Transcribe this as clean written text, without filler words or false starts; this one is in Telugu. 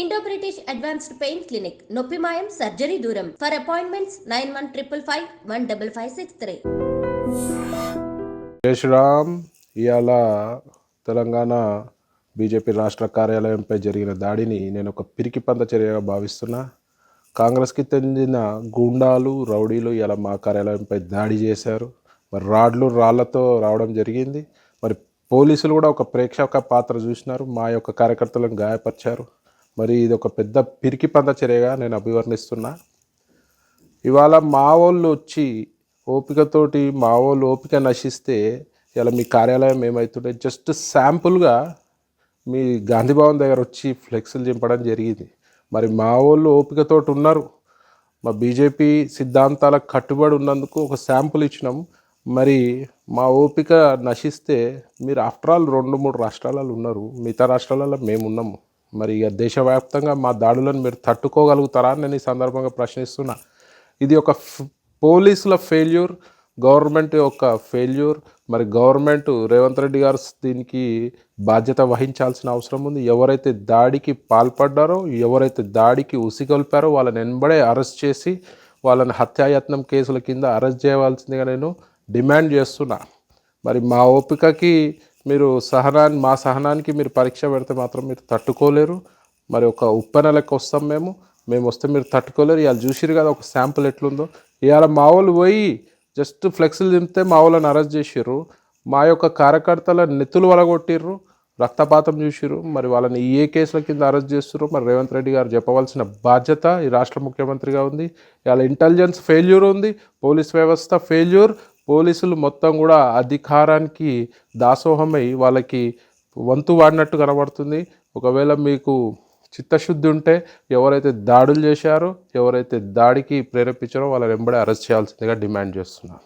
Indo British advanced pain clinic నొప్పి మాయం సర్జరీ దూరం ఫర్ అపాయింట్మెంట్స్ 9155515563. జై శ్రీరామ్. ఇవాళ తెలంగాణ బీజేపీ రాష్ట్ర కార్యాలయంపై జరిగిన దాడిని నేను ఒక పిరికిపంద చర్యగా భావిస్తున్నా. కాంగ్రెస్కి చెందిన గూండాలు రౌడీలు ఇలా మా కార్యాలయంపై దాడి చేశారు. మరి రాళ్లతో రావడం జరిగింది. మరి పోలీసులు కూడా ఒక ప్రేక్షక పాత్ర చూసినారు, మా యొక్క కార్యకర్తలను గాయపరిచారు. మరి ఇది ఒక పెద్ద పిరికిపంద చర్యగా నేను అభివర్ణిస్తున్నా. ఇవాళ మా వాళ్ళు వచ్చి ఓపికతోటి మా వాళ్ళు ఓపిక నశిస్తే ఇలా మీ కార్యాలయం ఏమవుతుంటే జస్ట్ శాంపుల్గా మీ గాంధీభవన్ దగ్గర వచ్చి ఫ్లెక్స్లు చింపడం జరిగింది. మరి మా వాళ్ళు ఓపికతోటి ఉన్నారు, మా బీజేపీ సిద్ధాంతాలకు కట్టుబడి ఉన్నందుకు ఒక శాంపుల్ ఇచ్చినాం. మరి మా ఓపిక నశిస్తే మీరు ఆఫ్టర్ ఆల్ 2-3 రాష్ట్రాలలో ఉన్నారు, మిగతా రాష్ట్రాలలో మేము ఉన్నాము. మరి ఇక దేశవ్యాప్తంగా మా దాడులను మీరు తట్టుకోగలుగుతారా అని నేను ఈ సందర్భంగా ప్రశ్నిస్తున్నా. ఇది ఒక పోలీసుల ఫెయిల్యూర్, గవర్నమెంట్ యొక్క ఫెయిల్యూర్. మరి గవర్నమెంట్ రేవంత్ రెడ్డి గారు దీనికి బాధ్యత వహించాల్సిన అవసరం ఉంది. ఎవరైతే దాడికి పాల్పడ్డారో, ఎవరైతే దాడికి ఉసిగొల్పారో వాళ్ళని వెంబడే అరెస్ట్ చేసి వాళ్ళని హత్యాయత్నం కేసుల కింద అరెస్ట్ చేయవలసిందిగా నేను డిమాండ్ చేస్తున్నా. మరి మా ఓపికకి మీరు మా సహనానికి మీరు పరీక్ష పెడితే మాత్రం మీరు తట్టుకోలేరు. మరి ఒక ఉప్పెన లెక్క వస్తాం మేము వస్తే మీరు తట్టుకోలేరు. ఇవాళ చూసిరు కదా ఒక శాంపుల్ ఎట్లుందో. ఇవాళ మా వాళ్ళు పోయి జస్ట్ ఫ్లెక్స్లు దింపితే మా వాళ్ళని అరెస్ట్ చేసిర్రు. మా యొక్క కార్యకర్తల నెత్తులు వలగొట్టిర్రు, రక్తపాతం చూసిర్రు. మరి వాళ్ళని ఏ కేసుల కింద అరెస్ట్ చేస్తుర్రు మరి రేవంత్ రెడ్డి గారు చెప్పవలసిన బాధ్యత ఈ రాష్ట్ర ముఖ్యమంత్రిగా ఉంది. ఇవాళ ఇంటెలిజెన్స్ ఫెయిల్యూర్ ఉంది, పోలీస్ వ్యవస్థ ఫెయిల్యూర్. పోలీసులు మొత్తం కూడా అధికారానికి దాసోహమై వాళ్ళకి వంతు వాడినట్టు కనబడుతుంది. ఒకవేళ మీకు చిత్తశుద్ధి ఉంటే ఎవరైతే దాడులు చేశారో, ఎవరైతే దాడికి ప్రేరేపించారో వాళ్ళని వెంబడే అరెస్ట్ చేయాల్సిందిగా డిమాండ్ చేస్తున్నారు.